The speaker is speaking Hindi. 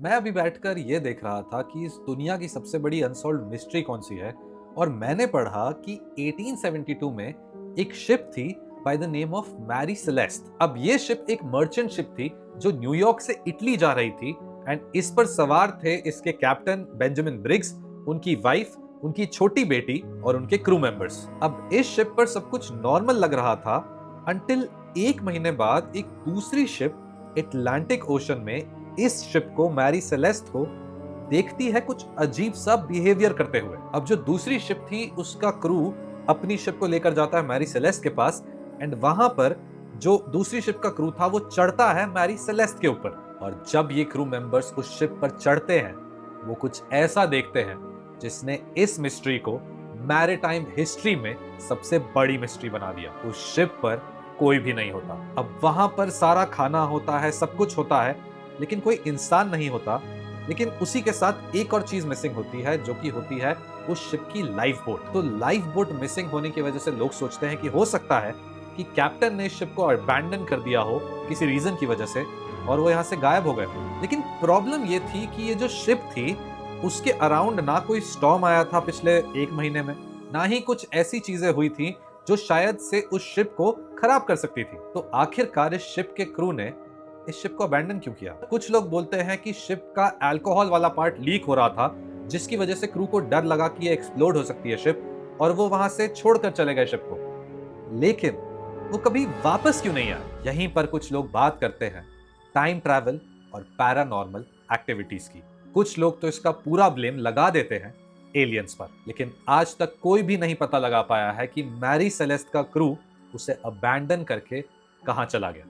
मैं अभी बैठकर ये देख रहा था कि इस दुनिया की सबसे बड़ी अनसॉल्व्ड मिस्ट्री कौन सी है। और मैंने पढ़ा कि 1872 में एक शिप थी by the name of Mary Celeste. अब ये शिप एक मर्चेंट शिप थी जो न्यूयॉर्क से इटली जा रही थी। एंड इस पर सवार थे इसके कैप्टन बेंजामिन ब्रिग्स, उनकी वाइफ, उनकी छोटी बेटी और उनके क्रू मेंबर्स। अब इस शिप पर सब कुछ नॉर्मल लग रहा था अंटिल एक महीने बाद एक दूसरी शिप एटलांटिक ओशन में इस शिप को, मैरी सेलेस्ट को, देखती है कुछ अजीब सा बिहेवियर करते हुए। अब जो दूसरी शिप थी उसका क्रू अपनी शिप को लेकर जाता है मैरी सेलेस्ट के पास। एंड वहां पर जो दूसरी शिप का क्रू था वो चढ़ता है मैरी सेलेस्ट के ऊपर। और जब ये क्रू मेंबर्स उस शिप पर चढ़ते हैं वो कुछ ऐसा देखते हैं जिसने इस मिस्ट्री को मैरीटाइम हिस्ट्री में सबसे बड़ी मिस्ट्री बना दिया। उस शिप पर कोई भी नहीं होता। अब वहां पर सारा खाना होता है, सब कुछ होता है, लेकिन कोई इंसान नहीं होता। लेकिन उसी के साथ एक और चीज मिसिंग होती है जो कि होती है उस शिप की लाइफ बोट। तो लाइफ बोट मिसिंग होने की वजह से लोग सोचते हैं कि हो सकता है कि कैप्टन ने इस शिप को अबैंडन कर दिया हो किसी रीजन की वजह से और वो यहाँ से गायब हो गए। लेकिन प्रॉब्लम ये थी कि ये जो शिप थी उसके अराउंड ना कोई स्टॉर्म आया था पिछले एक महीने में, ना ही कुछ ऐसी चीजें हुई थी जो शायद से उस शिप को खराब कर सकती थी। तो आखिरकार इस शिप के क्रू ने इस शिप को अबैंडन क्यों किया? कुछ लोग बोलते हैं कि शिप का अल्कोहल वाला पार्ट लीक हो रहा था जिसकी वजह से क्रू को डर लगा कि ये एक्सप्लोड हो सकती है शिप, और वो वहां से छोड़कर चले गए शिप को। लेकिन वो कभी वापस क्यों नहीं आया? यहीं पर कुछ लोग बात करते हैं टाइम ट्रैवल और पैरानॉर्मल एक्टिविटीज की। कुछ लोग तो इसका पूरा ब्लेम लगा देते हैं एलियंस पर, लेकिन आज तक कोई भी नहीं पता लगा पाया है कि मैरी सेलेस्ट का क्रू उसे अबैंडन करके कहां चला गया।